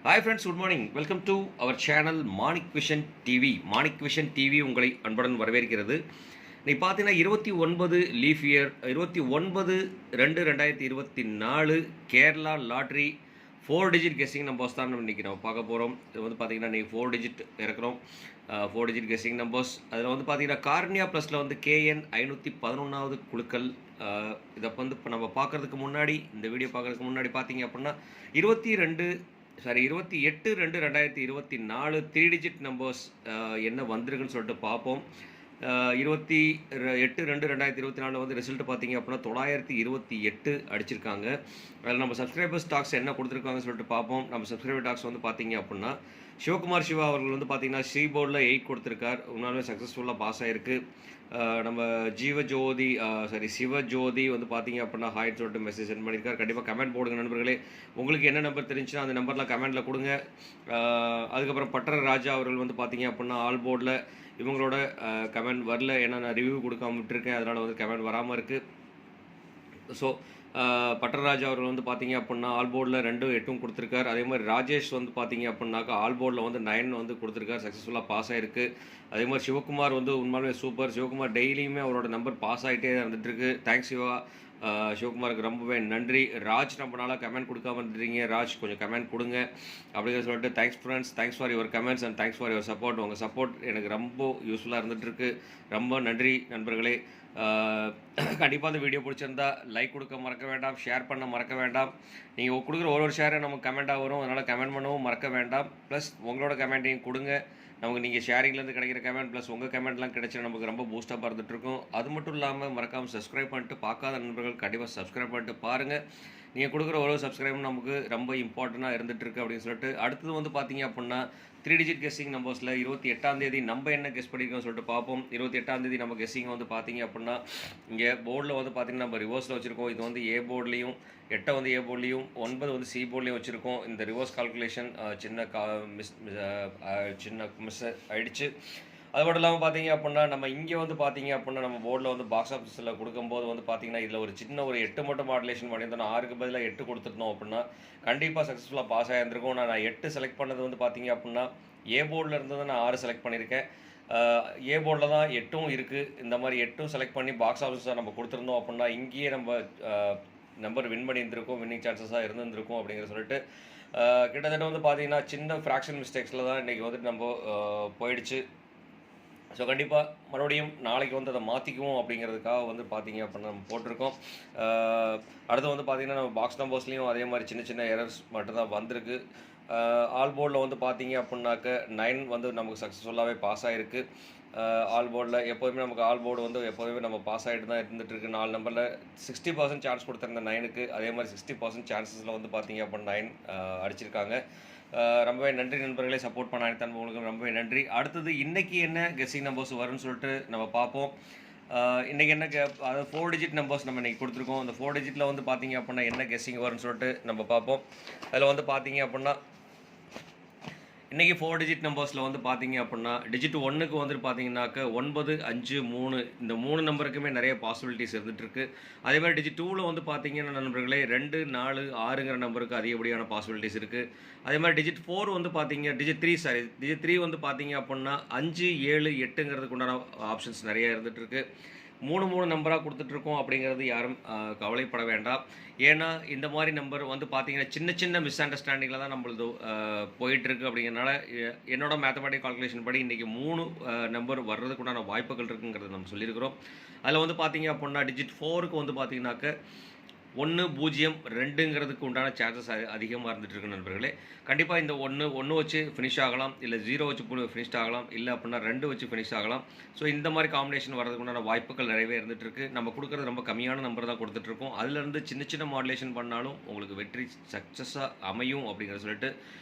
Hi friends, good morning. Welcome to our channel Manik Vision TV. Manik Vision TV உங்களை அன்புடன் வரவேற்கிறது. நீ பார்த்தீங்கன்னா 29 leaf year 29/2/2024 Kerala lottery 4 digit guessing numbers தான் நம்ம இன்றைக்கி நம்ம பார்க்க போகிறோம். இது வந்து பார்த்தீங்கன்னா இன்றைக்கி 4 டிஜிட் இறக்குறோம். 4 digit guessing numbers. அதில் வந்து பார்த்தீங்கன்னா கார்னியா ப்ளஸில் வந்து KN 511வது குழுக்கள். இதை வந்து இப்போ நம்ம பார்க்குறதுக்கு முன்னாடி இந்த வீடியோ பார்க்குறதுக்கு முன்னாடி பார்த்தீங்க அப்படின்னா 28/2/2024 3 டிஜிட் நம்பர்ஸ் என்ன வந்திருக்குன்னு சொல்லிட்டு பார்ப்போம். 28/2/2024 வந்து ரிசல்ட் பார்த்தீங்க அப்படின்னா 928 அடிச்சிருக்காங்க. அதில் நம்ம சப்ஸ்கிரைபர் ஸ்டாக்ஸ் என்ன கொடுத்துருக்காங்கன்னு சொல்லிட்டு பார்ப்போம். நம்ம சப்ஸ்கிரைபர் ஸ்டாக்ஸ் வந்து பார்த்தீங்க அப்படின்னா சிவகுமார் சிவா அவர்கள் வந்து பார்த்தீங்கன்னா சி போர்டில் 8 கொடுத்துருக்கார். உண்மையாலுமே சக்ஸஸ்ஃபுல்லாக பாஸ் ஆகிருக்கு. நம்ம சிவஜோதி வந்து பார்த்தீங்க அப்படின்னா ஹாய்னு சொல்லிட்டு மெசேஜ் சென்ட் பண்ணியிருக்காரு. கண்டிப்பாக கமெண்ட் போடுங்க நண்பர்களே. உங்களுக்கு என்ன நம்பர் தெரிஞ்சுன்னா அந்த நம்பரில் கமெண்ட்டில் கொடுங்க. அதுக்கப்புறம் பட்டர ராஜா அவர்கள் வந்து பார்த்தீங்க அப்படின்னா ஆல் போர்டில் இவங்களோட கமெண்ட் வரல, ஏன்னா நான் ரிவ்யூ கொடுக்காம விட்டுருக்கேன், அதனால் வந்து கமெண்ட் வராமல் இருக்குது. ஸோ பட்டராஜா அவர்கள் வந்து பார்த்தீங்க அப்படின்னா ஆல் போர்டில் 2 8 கொடுத்துருக்காரு. அதே மாதிரி ராஜேஷ் வந்து பார்த்தீங்க அப்படின்னாக்கா ஆல் போர்டில் வந்து 9 வந்து கொடுத்துருக்காரு, சக்ஸஸ்ஃபுல்லாக பாஸ் ஆகிருக்கு. அதே மாதிரி சிவகுமார் வந்து உண்மையாலுமே சூப்பர். சிவகுமார் டெய்லியுமே அவரோட நம்பர் பாஸ் ஆகிட்டே தான் இருந்துகிட்ருக்கு. தேங்க்ஸ் சிவா. சிவகுமாருக்கு ரொம்பவே நன்றி. ராஜ் நம்மளால கமெண்ட் கொடுக்காம இருந்துட்டீங்க. ராஜ் கொஞ்சம் கமெண்ட் கொடுங்க அப்படிங்கிற சொல்லிட்டு thanks friends, thanks for your comments and thanks for your support. உங்கள் சப்போர்ட் எனக்கு ரொம்ப யூஸ்ஃபுல்லாக இருந்துகிட்ருக்கு. ரொம்ப நன்றி நண்பர்களே. கண்டிப்பாக அந்த வீடியோ பிடிச்சிருந்தா லைக் கொடுக்க மறக்க வேண்டாம், ஷேர் பண்ண மறக்க வேண்டாம். நீங்கள் கொடுக்குற ஒரு ஷேரை நமக்கு கமெண்ட்டாக வரும், அதனால் கமெண்ட் பண்ணவும் மறக்க வேண்டாம். ப்ளஸ் உங்களோட கமெண்ட்டையும் கொடுங்க. நமக்கு நீங்கள் ஷேரிங்லேருந்து கிடைக்கிற கமெண்ட் ப்ளஸ் உங்கள் கமெண்ட்லாம் கிடைச்சா நமக்கு ரொம்ப பூஸ்டப்பாக இருந்துகிட்ருக்கும். அது மட்டும் இல்லாமல் மறக்காமல் சப்ஸ்கிரைப் பண்ணிட்டு பார்க்காத நண்பர்கள் கண்டிப்பாக சப்ஸ்கிரைப் பண்ணிட்டு பாருங்கள். நீங்கள் கொடுக்குற ஒரு சப்ஸ்கிரைப் நமக்கு ரொம்ப இம்பார்ட்டண்ட்டாக இருந்துகிட்ருக்கு அப்படின்னு சொல்லிட்டு அடுத்தது வந்து பார்த்தீங்க அப்படின்னா 3 டிஜிட் கெஸ்ஸிங் நம்பர்ஸில் 28ஆம் தேதி நம்ம என்ன கெஸ் பண்ணியிருக்கோம்னு சொல்லிட்டு பார்ப்போம். 28ஆம் தேதி நம்ம கெஸ்ஸிங் வந்து பார்த்தீங்க அப்படின்னா இங்கே போர்டில் வந்து பார்த்தீங்கன்னா நம்ம ரிவர்ஸில் வச்சுருக்கோம். இது வந்து ஏ போர்ட்லேயும் 8 வந்து ஏ போர்ட்லேயும் 9 வந்து சி போர்ட்லேயும் வச்சுருக்கோம். இந்த ரிவர்ஸ் கால்குலேஷன் சின்ன மிஸ் ஆகிடுச்சு. அது மட்டும் இல்லாமல் பார்த்தீங்க அப்படின்னா நம்ம இங்கே வந்து பார்த்தீங்க அப்படின்னா நம்ம போர்டில் வந்து பாக்ஸ் ஆஃபீஸில் கொடுக்கும்போது வந்து பார்த்தீங்கன்னா இதில் ஒரு சின்ன ஒரு 8 மட்டும் மாடுலேஷன் பண்ணியிருந்தோம். 6க்கு பதிலாக 8 கொடுத்துருந்தோம் அப்படின்னா கண்டிப்பாக சக்ஸஸ்ஃபுல்லாக பாஸ் ஆகியிருந்திருக்கும். நான் 8 செலக்ட் பண்ணது வந்து பார்த்தீங்க அப்படின்னா ஏ போர்டில் இருந்தது நான் 6 செலக்ட் பண்ணியிருக்கேன். ஏ போர்டில் தான் 8ம் இருக்குது. இந்த மாதிரி 8ம் செலக்ட் பண்ணி பாக்ஸ் ஆஃபீஸில் நம்ம கொடுத்துருந்தோம் அப்படின்னா இங்கேயே நம்ம நம்பர் வின் பண்ணியிருந்திருக்கும், வின்னிங் சான்சஸாக இருந்திருக்கும் அப்படிங்கிற சொல்லிட்டு கிட்டத்தட்ட வந்து பார்த்தீங்கன்னா சின்ன ஃப்ராக்ஷன் மிஸ்டேக்ஸில் தான் இன்றைக்கி வந்துட்டு நம்ம போயிடுச்சு. ஸோ கண்டிப்பாக மறுபடியும் நாளைக்கு வந்து அதை மாற்றிக்குவோம் அப்படிங்கிறதுக்காக வந்து பார்த்தீங்க அப்படின்னா நம்ம போட்டிருக்கோம். அடுத்து வந்து பார்த்திங்கன்னா நம்ம பாக்ஸ் நம்பர்ஸ்லேயும் அதே மாதிரி சின்ன சின்ன எரர்ஸ் மட்டும்தான் வந்திருக்கு. ஆல் போர்டில் வந்து பார்த்தீங்க அப்படின்னாக்க 9 வந்து நமக்கு சக்ஸஸ்ஃபுல்லாகவே பாஸ் ஆகிருக்கு. ஆல் போர்டில் எப்போதுமே நமக்கு ஆல் போர்டு வந்து எப்போதுமே நம்ம பாஸ் ஆகிட்டு தான் இருந்துகிட்ருக்கு. 4 நம்பரில் 60% சான்ஸ் கொடுத்துருந்த 9க்கு அதே மாதிரி 60% சான்சஸில் வந்து பார்த்தீங்க அப்படின்னா 9 அடிச்சிருக்காங்க. ரொம்பவே நன்றி நண்பர்களே, சப்போர்ட் பண்ண அனைத்து நண்பர்களுக்கும் ரொம்பவே நன்றி. அடுத்தது இன்றைக்கி என்ன கெஸ்ஸிங் நம்பர்ஸ் வரும்னு சொல்லிட்டு நம்ம பார்ப்போம். இன்றைக்கி என்ன அதாவது 4 டிஜிட் நம்பர்ஸ் நம்ம இன்றைக்கி கொடுத்துருக்கோம். அந்த 4 டிஜிட்டில் வந்து பார்த்தீங்க அப்படின்னா என்ன கெஸ்ஸிங் வரும்னு சொல்லிட்டு நம்ம பார்ப்போம். அதில் வந்து பார்த்தீங்க அப்படின்னா இன்றைக்கி 4 டிஜிட் நம்பர்ஸில் வந்து பார்த்தீங்க அப்படின்னா டிஜிட் 1க்கு வந்துட்டு பார்த்தீங்கன்னாக்க 9 5 3 இந்த 3 நம்பருக்குமே நிறைய பாசிபிலிட்டிஸ் இருந்துகிட்ருக்கு. அதே மாதிரி டிஜிட் 2ல் வந்து பார்த்தீங்கன்னா நண்பர்களே 2 4 6ங்கிற நம்பருக்கு அதிகப்படியான பாசிபிலிட்டிஸ் இருக்குது. அதே மாதிரி டிஜிட் 4 வந்து பார்த்தீங்க டிஜிட் 3 வந்து பார்த்தீங்க அப்படின்னா 5 7 8ங்கிறதுக்கு உண்டான ஆப்ஷன்ஸ் நிறைய இருந்துகிட்ருக்கு. 3 நம்பராக கொடுத்துட்ருக்கோம் அப்படிங்கிறது யாரும் கவலைப்பட வேண்டாம். ஏன்னா இந்த மாதிரி நம்பர் வந்து பார்த்தீங்கன்னா சின்ன சின்ன மிஸ் அண்டர்ஸ்டாண்டிங்கில் தான் நம்மளது போயிட்டுருக்கு. அப்படிங்கிறனால என்னோட மேத்தமெட்டிக் கால்குலேஷன் படி இன்றைக்கி 3 நம்பர் வர்றதுக்குண்டான வாய்ப்புகள் இருக்குங்கிறத நம்ம சொல்லியிருக்கிறோம். அதில் வந்து பார்த்தீங்க அப்படின்னா டிஜிட் 4க்கு வந்து பார்த்தீங்கன்னாக்க 1 0 2ங்கிறதுக்கு உண்டான சான்சஸ் அதிகமாக இருந்துகிட்ருக்கு நண்பர்களே. கண்டிப்பாக இந்த 1 வச்சு ஃபினிஷ் ஆகலாம், இல்லை 0 வச்சு ஃபினிஷ் ஆகலாம், இல்லை அப்படின்னா 2 வச்சு ஃபினிஷ் ஆகலாம். ஸோ இந்த மாதிரி காம்பினேஷன் வரதுக்கு உண்டான வாய்ப்புகள் நிறையவே இருந்துகிட்ருக்கு. நம்ம கொடுக்குறது ரொம்ப கம்மியான நம்பர் தான் கொடுத்துட்ருக்கோம். அதுலேருந்து சின்ன சின்ன மாடுலேஷன் பண்ணாலும் உங்களுக்கு வெற்றி சக்ஸஸாக அமையும் அப்படிங்கிறத சொல்லிட்டு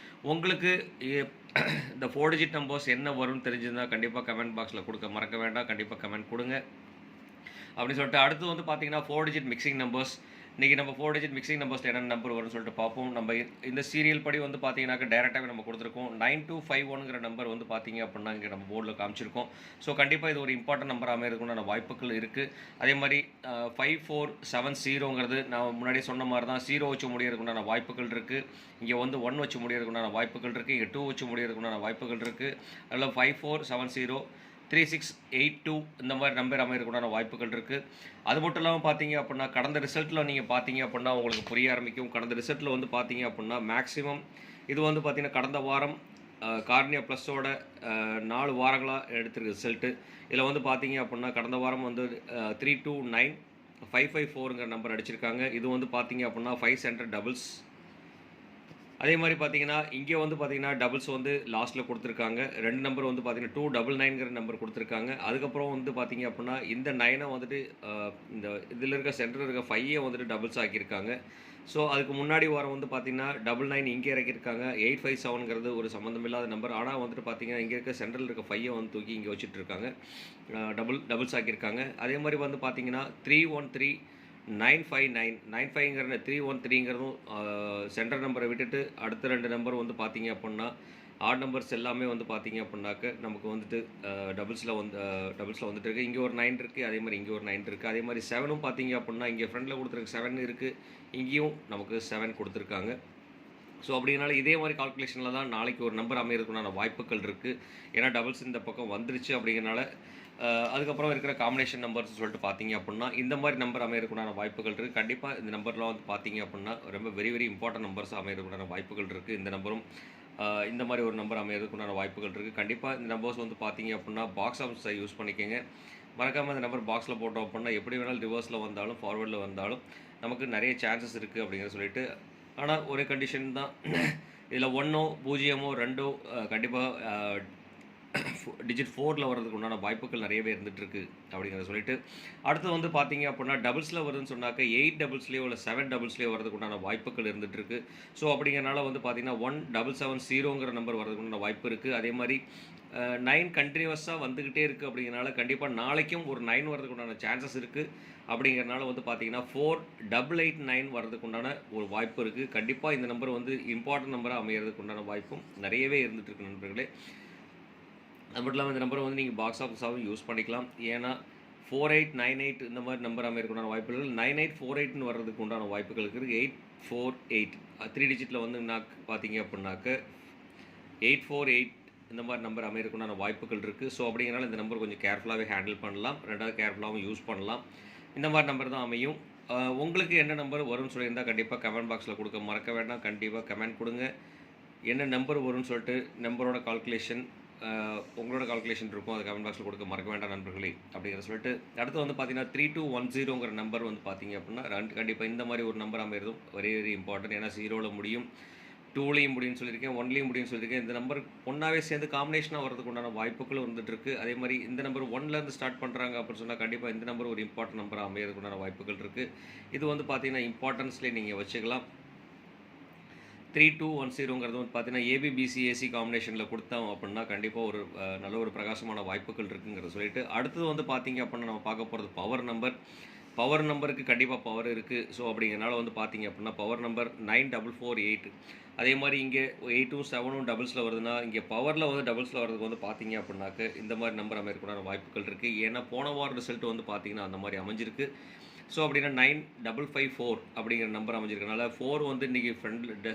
உங்களுக்கு இந்த 4 டிஜிட் நம்பர்ஸ் என்ன வரும்னு தெரிஞ்சிருந்தால் கண்டிப்பாக கமெண்ட் பாக்ஸில் கொடுக்க மறக்க வேண்டாம். கண்டிப்பாக கமெண்ட் கொடுங்க அப்படின்னு சொல்லிட்டு அடுத்து வந்து பார்த்தீங்கன்னா 4 டிஜிட் மிக்சிங் நம்பர்ஸ் இன்றைக்கி நம்ம 4 டிஜிட் மிக்சிங் நம்பர்ஸில் என்னென்ன நம்பர் வரும்னு சொல்லிட்டு பார்ப்போம். நம்ம இந்த சீரியல் படி வந்து பார்த்தீங்கன்னாக்க டேரெக்டாகவே நம்ம கொடுத்துருக்கோம். 9251ங்கிற நம்பர் வந்து பார்த்தீங்க அப்படின்னா இங்கே நம்ம போர்டில் காமிச்சிருக்கோம். ஸோ கண்டிப்பாக இது ஒரு இம்பார்ட்டன்ட் நம்பர் அமையறதுக்குண்டான வாய்ப்புகள் இருக்குது. அதே மாதிரி 5470ங்கிறது நான் முன்னாடியே சொன்ன மாதிரி தான் 0 வச்சு முடியறதுக்குண்டான வாய்ப்புகள் இருக்குது. இங்கே வந்து 1 வச்சு முடியறதுக்குண்டான வாய்ப்புகள் இருக்குது. இங்கே 2 வச்சு முடியறதுக்குண்டான வாய்ப்புகள் இருக்குது. அதில் 5470 3682 இந்த மாதிரி நம்பர் அமையறதுக்குண்டான வாய்ப்புகள் இருக்குது. அது மட்டும் இல்லாமல் பார்த்தீங்க அப்படின்னா கடந்த ரிசல்ட்டில் நீங்கள் பார்த்தீங்க அப்படின்னா உங்களுக்கு புரிய ஆரம்பிக்கும். கடந்த ரிசல்ட்டில் வந்து பார்த்தீங்க அப்படின்னா மேக்ஸிமம் இது வந்து பார்த்தீங்கன்னா கடந்த வாரம் கார்னியா ப்ளஸோட 4 வாரங்களாக எடுத்திருக்கு ரிசல்ட்டு. இதில் வந்து பார்த்தீங்க அப்படின்னா கடந்த வாரம் வந்து 329554ங்கிற நம்பர் அடிச்சிருக்காங்க. இது வந்து பார்த்தீங்க அப்படின்னா 5 சென்டர் டபுள்ஸ். அதே மாதிரி பார்த்தீங்கன்னா இங்கே வந்து பார்த்தீங்கன்னா டபுள்ஸ் வந்து லாஸ்ட்டில் கொடுத்துருக்காங்க. 2 நம்பர் வந்து பார்த்தீங்கன்னா 299ங்கிற நம்பர் கொடுத்துருக்காங்க. அதுக்கப்புறம் வந்து பார்த்தீங்க அப்படின்னா இந்த 9 வந்துட்டு இந்த இதில் இருக்க சென்டரில் இருக்க 5 வந்துட்டு டபுள்ஸ் ஆக்கியிருக்காங்க. ஸோ அதுக்கு முன்னாடி வாரம் வந்து பார்த்தீங்கன்னா 99 இங்கே இறக்கியிருக்காங்க. 857ங்கிறது ஒரு சம்மந்தமில்லாத நம்பர். ஆனால் வந்துட்டு பார்த்தீங்கன்னா இங்கே இருக்க சென்டரில் இருக்க 5 வந்து தூக்கி இங்கே வச்சுட்டு இருக்காங்க. டபுள்ஸ் ஆக்கியிருக்காங்க. அதே மாதிரி வந்து பார்த்தீங்கன்னா 313959ங்கிற 313ங்கிறதும் சென்டர் நம்பரை விட்டுட்டு அடுத்த 2 நம்பர் வந்து பார்த்தீங்க அப்படின்னா ஆட் நம்பர்ஸ் எல்லாமே வந்து பார்த்தீங்க அப்படின்னாக்க நமக்கு வந்துட்டு டபுள்ஸில் வந்துட்டு இருக்குது. இங்கே ஒரு 9 இருக்குது. அதே மாதிரி இங்கே ஒரு 9 இருக்குது. அதே மாதிரி 7ம் பார்த்தீங்க அப்படின்னா இங்கே ஃப்ரண்டில் கொடுத்துருக்கு 7 இருக்குது. இங்கேயும் நமக்கு 7 கொடுத்துருக்காங்க. ஸோ அப்படினால இதே மாதிரி கால்குலேஷனில் தான் நாளைக்கு ஒரு நம்பர் அமையறதுக்குண்டான வாய்ப்புகள் இருக்குது. ஏன்னா டபுள்ஸ் இந்த பக்கம் வந்துருச்சு அப்படிங்கிறனால அதுக்கப்புறம் இருக்கிற காம்பினேஷன் நம்பர்ஸ் சொல்லிட்டு பார்த்தீங்க அப்படின்னா இந்த மாதிரி நம்பர் அமையறதுக்குண்டான வாய்ப்புகள் இருக்குது. கண்டிப்பாக இந்த நம்பர்லாம் வந்து பார்த்தீங்க அப்படின்னா ரொம்ப வெரி இம்பார்ட்டன்ட் நம்பர்ஸ் அமையறதுக்குண்டான வாய்ப்புகள் இருக்குது. இந்த நம்பரும் இந்த மாதிரி ஒரு நம்பர் அமையறதுக்குண்டான வாய்ப்புகள் இருக்குது. கண்டிப்பாக இந்த நம்பர்ஸ் வந்து பார்த்தீங்க அப்படின்னா பாக்ஸ் ஆஃபீஸை யூஸ் பண்ணிக்கோங்க. மறக்காமல் இந்த நம்பர் பாக்ஸில் போட்டோம் அப்படின்னா எப்படி வேணாலும் ரிவர்ஸில் வந்தாலும் ஃபார்வர்டில் வந்தாலும் நமக்கு நிறைய சான்சஸ் இருக்குது அப்படிங்கிற சொல்லிட்டு. ஆனால் ஒரு கண்டிஷன் தான், இதில் 1ஓ 0ஓ 2ஓ கண்டிப்பாக டிஜிட் 4ல் வர்றதுக்கு உண்டான வாய்ப்புகள் நிறையவே இருந்துகிட்ருக்கு அப்படிங்கிறத சொல்லிட்டு. அடுத்து வந்து பார்த்தீங்க அப்படின்னா டபுள்ஸில் வருதுன்னு சொன்னாக்க 8 டபுள்ஸ்லேயோ இல்லை 7 டபுள்ஸ்லேயோ வரதுக்கு உண்டான வாய்ப்புகள் இருந்துகிட்ருக்கு. ஸோ அப்படிங்கிறனால வந்து பார்த்தீங்கன்னா 1770ங்கிற நம்பர் வரதுக்கு உண்டான வாய்ப்பு இருக்குது. அதே மாதிரி 9 கண்டினியூஸாக வந்துக்கிட்டே இருக்குது. அப்படிங்கிறனால கண்டிப்பாக நாளைக்கும் ஒரு 9 வரதுக்கு உண்டான சான்சஸ் இருக்குது. அப்படிங்கிறனால வந்து பார்த்தீங்கன்னா 4889 வரதுக்கு உண்டான ஒரு வாய்ப்பு இருக்குது. கண்டிப்பாக இந்த நம்பர் வந்து இம்பார்ட்டன்ட் நம்பராக அமையறதுக்கு உண்டான வாய்ப்பும் நிறையவே இருந்துகிட்ருக்கு நண்பர்களே. அது மட்டும் இல்லாமல் இந்த நம்பரை வந்து நீங்கள் பாக்ஸ் ஆஃபீஸாகவும் யூஸ் பண்ணிக்கலாம். ஏன்னா 4898 இந்த மாதிரி நம்பர் அமையறதுக்குண்டான வாய்ப்புகள் 9848ன்னு வர்றதுக்கு உண்டான வாய்ப்புகள் இருக்குது. 848 3 டிஜிட்டில் வந்து பார்த்தீங்க அப்படின்னாக்க 848 இந்த மாதிரி நம்பர் அமையறதுக்குண்டான வாய்ப்புகள் இருக்குது. ஸோ அப்படிங்கிறனால இந்த நம்பர் கொஞ்சம் கேர்ஃபுல்லாகவே ஹேண்டில் பண்ணலாம். ரெண்டாவது கேர்ஃபுல்லாகவும் யூஸ் பண்ணலாம். இந்த மாதிரி நம்பர் தான் அமையும். உங்களுக்கு என்ன நம்பர் வரும்னு சொல்லியிருந்தால் கண்டிப்பாக கமெண்ட் பாக்ஸில் கொடுக்க மறக்க வேண்டாம். கண்டிப்பாக கமெண்ட் கொடுங்க. என்ன நம்பர் வரும்னு சொல்லிட்டு நம்பரோட கால்குலேஷன் உங்களோட கால்குலேஷன் இருக்கும். அது கமெண்ட் பாக்ஸில் கொடுக்க மறக்க வேண்டாம் நண்பர்களே அப்படிங்கிற சொல்லிட்டு. அடுத்து வந்து பார்த்தீங்கன்னா 3210ங்கிற நம்பர் வந்து பார்த்தீங்க அப்படின்னா கண்டிப்பாக இந்த மாதிரி ஒரு நம்பர் அமையறதும் வெரி இம்பார்ட்டன்ட். ஏன்னா 0ல் முடியும், 2லையும் முடியும்னு சொல்லியிருக்கேன், 1லையும் முடியும்னு சொல்லியிருக்கேன். இந்த நம்பர் ஒன்றாவே சேர்ந்து காம்பினேஷனாக வரதுக்கு உண்டான வாய்ப்புகளும் வந்துட்டுருக்கு. அதே மாதிரி இந்த நம்பர் 1லேருந்து ஸ்டார்ட் பண்ணுறாங்க அப்படின்னு சொன்னால் கண்டிப்பாக இந்த நம்பர் ஒரு இம்பார்ட்டன்ட் நம்பராக அமையறதுக்கு உண்டான வாய்ப்புகள் இருக்குது. இது வந்து பார்த்தீங்கன்னா இம்பார்ட்டன்ஸ்லேயே நீங்கள் வச்சுக்கலாம். 3210ங்கிறது வந்து பார்த்தீங்கன்னா ஏபிபிசிஏசி காம்பினேஷனில் கொடுத்தோம் அப்படின்னா கண்டிப்பாக ஒரு நல்ல ஒரு பிரகாசமான வாய்ப்புகள் இருக்குங்கிறத சொல்லிட்டு. அடுத்தது வந்து பார்த்தீங்க அப்படின்னா நம்ம பார்க்க போகிறது பவர் நம்பருக்கு கண்டிப்பாக பவர் இருக்குது. ஸோ அப்படிங்கிறனால வந்து பார்த்தீங்க அப்படின்னா பவர் நம்பர் 9448. அதே மாதிரி இங்கே 8ம் 7ம் டபுள்ஸில் வருதுன்னா இங்கே பவரில் வந்து டபுள்ஸில் வரதுக்கு வந்து பார்த்தீங்க அப்படின்னாக்க இந்த மாதிரி நம்பர் அமையறதுக்குண்டான வாய்ப்புகள் இருக்குது. ஏன்னா போன வாரம் ரிசல்ட் வந்து பார்த்தீங்கன்னா அந்த மாதிரி அமைஞ்சிருக்கு. ஸோ அப்படின்னா 9554 அப்படிங்கிற நம்பர் அமைஞ்சிருக்கனால 4 வந்து இன்றைக்கி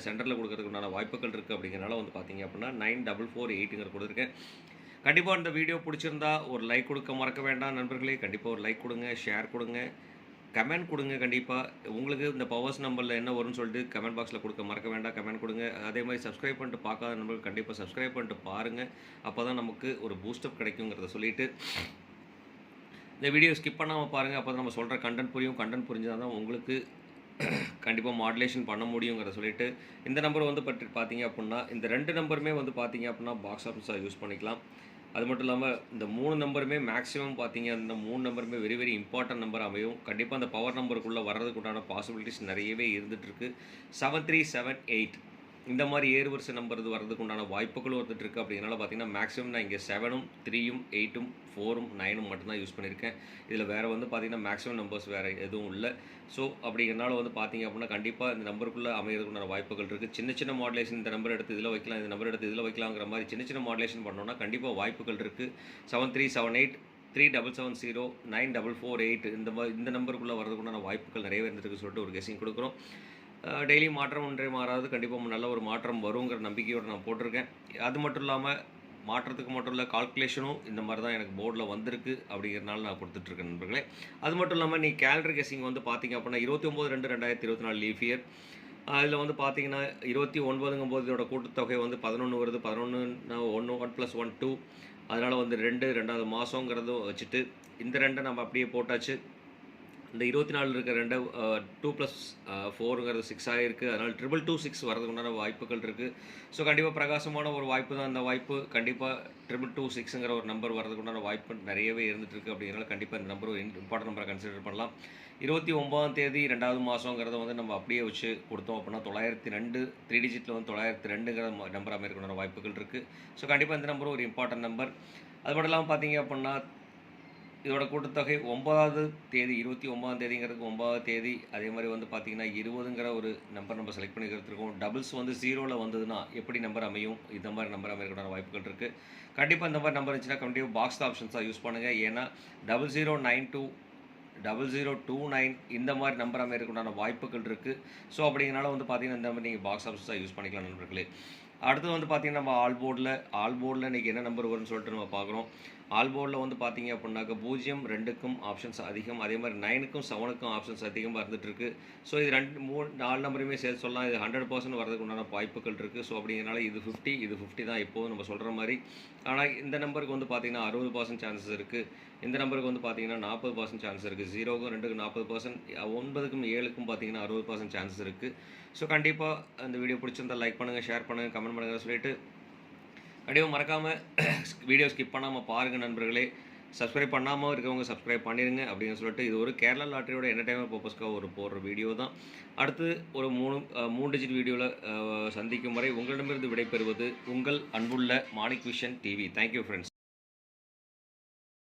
சென்டரில் கொடுக்கறதுக்குண்டான வாய்ப்புகள் இருக்குது. அப்படிங்கிறனால வந்து பார்த்தீங்க அப்படின்னா 9448ங்கிற கொடுத்துருக்கேன். கண்டிப்பாக இந்த வீடியோ பிடிச்சிருந்தா ஒரு லைக் கொடுக்க மறக்க வேண்டாம் நண்பர்களே. கண்டிப்பாக ஒரு லைக் கொடுங்க, ஷேர் கொடுங்க, கமெண்ட் கொடுங்க. கண்டிப்பாக உங்களுக்கு இந்த பவர்ஸ் நம்பரில் என்ன வரும்னு சொல்லிட்டு கமெண்ட் பாக்ஸில் கொடுக்க மறக்க வேண்டாம், கமெண்ட் கொடுங்க. அதே மாதிரி சப்ஸ்கிரைப் பண்ணிட்டு பார்க்காத நண்பர்கள் கண்டிப்பாக சப்ஸ்கிரைப் பண்ணிட்டு பாருங்கள். அப்போ தான் நமக்கு ஒரு பூஸ்டப் கிடைக்குங்கிறத சொல்லிவிட்டு இந்த வீடியோ ஸ்கிப் பண்ணாமல் பாருங்கள். அப்போ தான் நம்ம சொல்கிற கண்டென்ட் புரியும். கண்டென்ட் புரிஞ்சால் தான் உங்களுக்கு கண்டிப்பாக மாடுலேஷன் பண்ண முடியுங்கிறத சொல்லிவிட்டு இந்த நம்பர் வந்து பார்த்தீங்க அப்படின்னா இந்த 2 நம்பருமே வந்து பார்த்தீங்க அப்படின்னா பாக்ஸ் ஆஃபீஸாக யூஸ் பண்ணிக்கலாம். அது மட்டும் இல்லாமல் இந்த 3 நம்பருமே மேக்ஸிமம் பார்த்தீங்க அந்த 3 நம்பருமே வெரி இம்பார்ட்டன்ட் நம்பர் அமையும். கண்டிப்பாக அந்த பவர் நம்பருக்குள்ளே வர்றதுக்கு உண்டான பாசிபிலிட்டிஸ் நிறையவே இருந்துகிட்ருக்கு. 7378 இந்த மாதிரி ஏறுவரிசை நம்பர் இது வரதுக்கு உண்டான வாய்ப்புகளும் வந்துட்டு இருக்குது. அப்படிங்கிறனால பார்த்தீங்கன்னா மேக்ஸிமம் நான் இங்கே 7ம் 3ம் 8ம் 4ம் 9ம் மட்டும்தான் யூஸ் பண்ணியிருக்கேன். இதில் வேறு வந்து பார்த்தீங்கன்னா மேக்ஸிமம் நம்பர்ஸ் வேறு எதுவும் இல்லை. ஸோ அப்படிங்கிறனால வந்து பார்த்தீங்க அப்படின்னா கண்டிப்பாக இந்த நம்பருக்குள்ளே அமைகிறதுக்கு உண்டான வாய்ப்புகள் இருக்குது. சின்ன சின்ன மாடுலேஷன் இந்த நம்பர் எடுத்து இதில் வைக்கலாம், இந்த நம்பர் எடுத்து இதில் வைக்கலாங்கிற மாதிரி சின்ன சின்ன மாடுலேஷன் பண்ணோன்னா கண்டிப்பாக வாய்ப்புகள் இருக்குது. 7378 3770 9448 இந்த நம்பருக்குள்ளே வரதுக்குண்டான வாய்ப்புகள் நிறையவே இருந்துருக்கு சொல்லிட்டு ஒரு கெஸிங் கொடுக்குறோம். டெய்லி மாற்றம் ஒன்றே மாறாது, கண்டிப்பாக நல்ல ஒரு மாற்றம் வருங்கிற நம்பிக்கையோடு நான் போட்டிருக்கேன். அது மட்டும் இல்லாமல் மாற்றத்துக்கு மட்டும் இல்லை, கால்குலேஷனும் இந்த மாதிரி தான் எனக்கு போர்டில் வந்திருக்கு. அப்படிங்கிறனால நான் கொடுத்துட்ருக்கேன் நண்பர்களே. அது மட்டும் இல்லாமல் நீ கேலண்டர் கெஸிங் வந்து பார்த்தீங்க அப்படின்னா 29/2/2024 லீஃப் இயர். அதில் வந்து பார்த்தீங்கன்னா 29ங்கும்போது இதோட கூட்டுத்தொகை வந்து 11 வருது. 11 1 1+1 2, அதனால் வந்து 2 2வது மாதங்கிறதும் வச்சுட்டு இந்த 2 நம்ம அப்படியே போட்டாச்சு. இந்த 24 இருக்கிற 2+4ங்கிறது 6 ஆகிருக்கு. அதனால் 22226 வரதுக்கு உண்டான வாய்ப்புகள் இருக்குது. ஸோ கண்டிப்பாக பிரகாசமான ஒரு வாய்ப்பு தான். அந்த வாய்ப்பு கண்டிப்பாக 2226ங்கிற ஒரு நம்பர் வரதுக்கு உண்டான வாய்ப்பு நிறையவே இருந்துகிட்ருக்கு. அப்படிங்கிறனால கண்டிப்பாக இந்த நம்பர் ஒரு இம்பார்ட்டன்ட் நம்பரை கன்சிடர் பண்ணலாம். 29ஆம் தேதி 2வது மாதங்கிறத வந்து நம்ம அப்படியே வச்சு கொடுத்தோம் அப்படின்னா 902 3 டிஜிட்டில் வந்து 902ங்கிற நம்பர் அமைக்கிறதுக்கான வாய்ப்புகள் இருக்குது. ஸோ கண்டிப்பாக இந்த நம்பரும் ஒரு இம்பார்ட்டன்ட் நம்பர். அது மட்டும் இல்லாமல் பார்த்தீங்க அப்படின்னா இதோட கூட்டுத்தொகை 9வது தேதி 29ஆம் தேதிங்கிறதுக்கு 9வது தேதி, அதே மாதிரி வந்து பார்த்தீங்கன்னா 20ங்கிற ஒரு நம்பர் நம்ம செலக்ட் பண்ணிக்கிறதுக்கும் டபுள்ஸ் வந்து 0ல் வந்ததுன்னா எப்படி நம்பர் அமையும், இந்த மாதிரி நம்பர் அமைக்கிறதுக்கான வாய்ப்புகள் இருக்குது. கண்டிப்பாக இந்த மாதிரி நம்பர் இருந்துச்சுன்னா கண்டிப்பாக பாக்ஸ் ஆப்ஷன்ஸாக யூஸ் பண்ணுங்கள். ஏன்னா 0092 0029 இந்த மாதிரி நம்பர் அமைக்கிறதுக்குண்டான வாய்ப்புகள் இருக்குது. ஸோ அப்படிங்கிறனால வந்து பார்த்தீங்கன்னா இந்த மாதிரி நீங்கள் பாக்ஸ் ஆப்ஷன்ஸாக யூஸ் பண்ணிக்கலாம் நண்பர்களே. அடுத்து வந்து பார்த்தீங்கன்னா நம்ம ஆல் போர்டில் இன்றைக்கி என்ன நம்பர் வரும்னு சொல்லிட்டு நம்ம பார்க்குறோம். ஆல் போர்டில் வந்து பார்த்தீங்க அப்படின்னாக்க 0 2க்கும் ஆப்ஷன்ஸ் அதிகம், அதே மாதிரி 9க்கும் 7க்கும் ஆப்ஷன்ஸ் அதிகமாக இருந்துகிட்ருக்கு. ஸோ இது 2 3 4 நம்பருமே சேர்த்து சொல்லலாம். இது 100% வரதுக்கு உண்டான வாய்ப்புகள் இருக்குது. ஸோ அப்படிங்கிறனால இது 50 இது 50 தான் எப்போதும் நம்ம சொல்கிற மாதிரி. ஆனால் இந்த நம்பருக்கு வந்து பார்த்தீங்கன்னா 60% சான்சஸ் இருக்குது. இந்த நம்பருக்கு வந்து பார்த்தீங்கன்னா 40% சான்ஸ் இருக்குது. 0க்கும் 2க்கும் 40%, 9க்கும் 7க்கும் பார்த்தீங்கன்னா 60% சான்சஸ் இருக்குது. ஸோ கண்டிப்பாக அந்த வீடியோ பிடிச்சிருந்தால் லைக் பண்ணுங்கள், ஷேர் பண்ணுங்கள், கமெண்ட் பண்ணுங்கள் சொல்லிட்டு கண்டிப்பாக மறக்காமல் வீடியோ ஸ்கிப் பண்ணாமல் பாருங்கள் நண்பர்களே. சப்ஸ்கிரைப் பண்ணாமல் இருக்கவங்க சப்ஸ்கிரைப் பண்ணிடுங்க அப்படின்னு சொல்லிட்டு இது ஒரு கேரளா லாட்டரியோட என்டர்டைன்மெண்ட் பர்பஸ்க்காக ஒரு போடுற வீடியோ தான். அடுத்து ஒரு 3 டிஜிட் வீடியோவில் சந்திக்கும் வரை உங்களிடமிருந்து விடைபெறுவது உங்கள் அன்புள்ள Manik vision TV. Thank you friends.